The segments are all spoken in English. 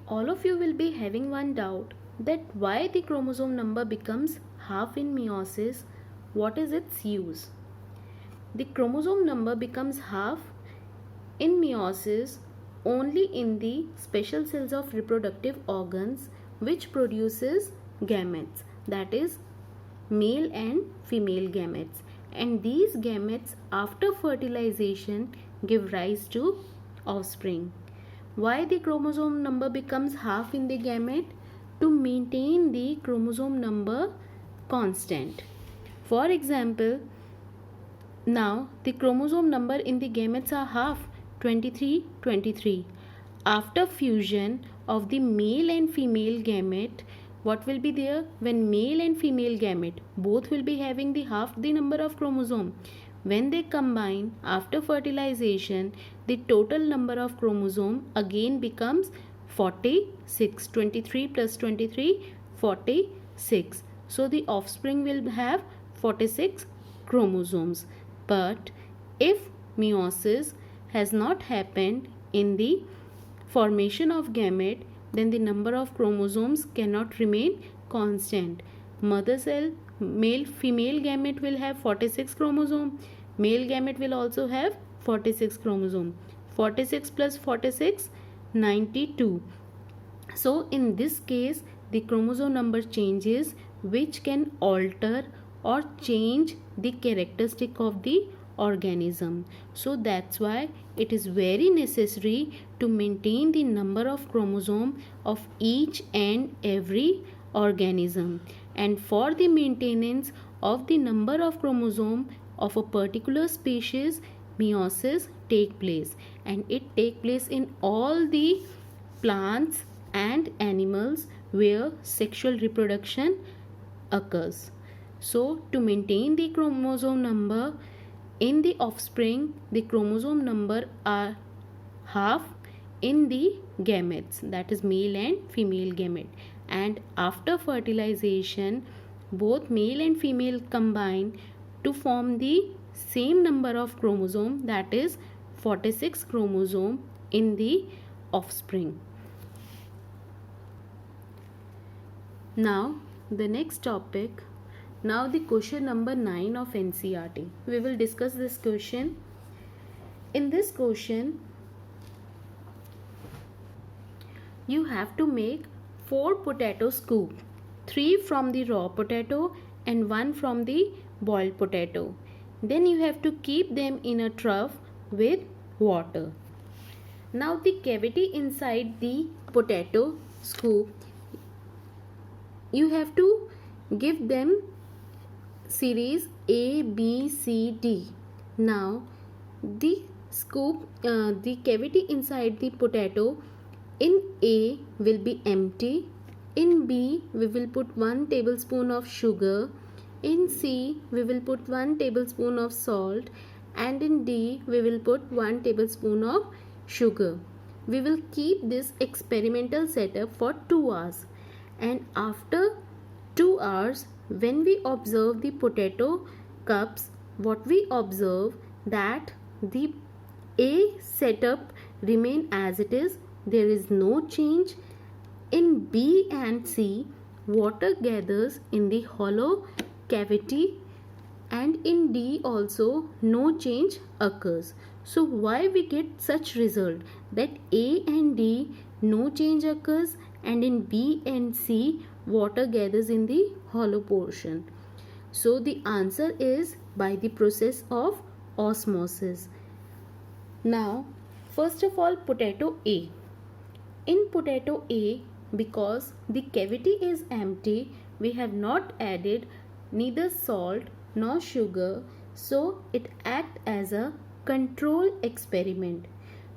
All of you will be having one doubt, that why the chromosome number becomes half in meiosis. What is its use? The chromosome number becomes half in meiosis only in the special cells of reproductive organs which produces gametes, that is male and female gametes, and these gametes after fertilization give rise to offspring. Why the chromosome number becomes half in the gamete? To maintain the chromosome number constant. For example, now the chromosome number in the gametes are half, 23 23. After fusion of the male and female gamete, what will be there? When male and female gamete both will be having the half the number of chromosome, when they combine after fertilization, the total number of chromosome again becomes 46. 23 plus 23, 46. So the offspring will have 46 chromosomes. But if meiosis has not happened in the formation of gamete, then the number of chromosomes cannot remain constant. Mother cell, male female gamete will have 46 chromosome, male gamete will also have 46 chromosome. 46 plus 46, 92. So in this case the chromosome number changes, which can alter or change the characteristic of the organism. So that's why it is very necessary to maintain the number of chromosome of each and every organism. And for the maintenance of the number of chromosome of a particular species, meiosis take place, and it take place in all the plants and animals where sexual reproduction occurs. So to maintain the chromosome number in the offspring, the chromosome number are half in the gametes, that is male and female gamete, and after fertilization both male and female combine to form the same number of chromosome, that is 46 chromosome in the offspring. Now the next topic, now the question number 9 of NCERT. We will discuss this question. In this question, you have to make 4 potato scoop, 3 from the raw potato and 1 from the boiled potato. Then you have to keep them in a trough with water. Now the cavity inside the potato scoop, you have to give them series A, B, C, D. Now the scoop, the cavity inside the potato in A will be empty. In B we will put 1 tablespoon of sugar. In C we will put 1 tablespoon of salt, and in D we will put 1 tablespoon of sugar. We will keep this experimental setup for 2 hours, and after 2 hours when we observe the potato cups, what we observe that the A setup remain as it is, there is no change. In B and C, water gathers in the hollow cavity, and in D also no change occurs. So why we get such result that A and D no change occurs, and in B and C water gathers in the hollow portion? So the answer is by the process of osmosis. Now first of all, potato A. In potato A, because the cavity is empty, we have not added neither salt nor sugar, so it acts as a control experiment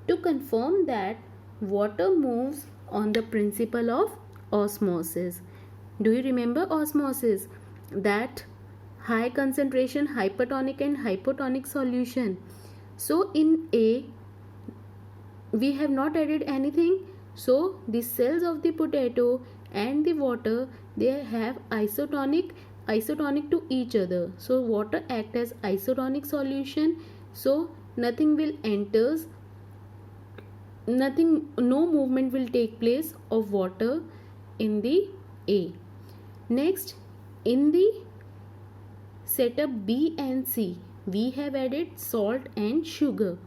to confirm that water moves on the principle of osmosis. Do you remember osmosis? That high concentration hypertonic and hypotonic solution. So in A we have not added anything, so the cells of the potato and the water, they have isotonic to each other. So water act as isotonic solution, so nothing will enters no movement will take place of water in the A. Next, in the setup B and C, we have added salt and sugar.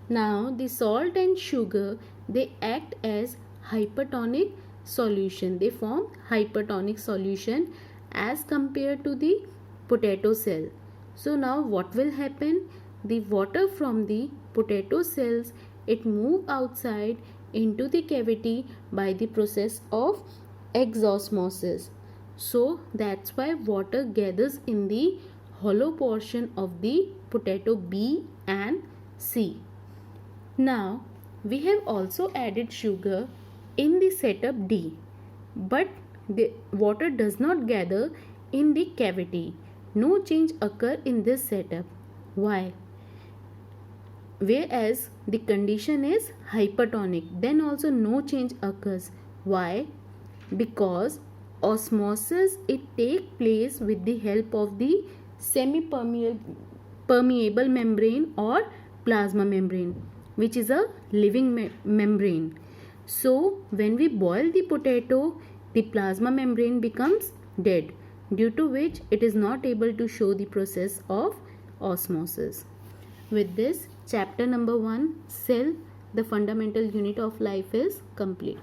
Now the salt and sugar, they act as hypertonic solution. They form hypertonic solution as compared to the potato cell. So now what will happen? The water from the potato cells, it move outside into the cavity by the process of exosmosis. So that's why water gathers in the hollow portion of the potato B and C. Now we have also added sugar in the setup D, but the water does not gather in the cavity. No change occur in this setup. Why? Whereas the condition is hypertonic, then also no change occurs. Why? Because osmosis, it take place with the help of the semi permeable membrane or plasma membrane, which is a living membrane. So when we boil the potato, the plasma membrane becomes dead, due to which it is not able to show the process of osmosis. With this, chapter number 1, cell, the fundamental unit of life, is complete.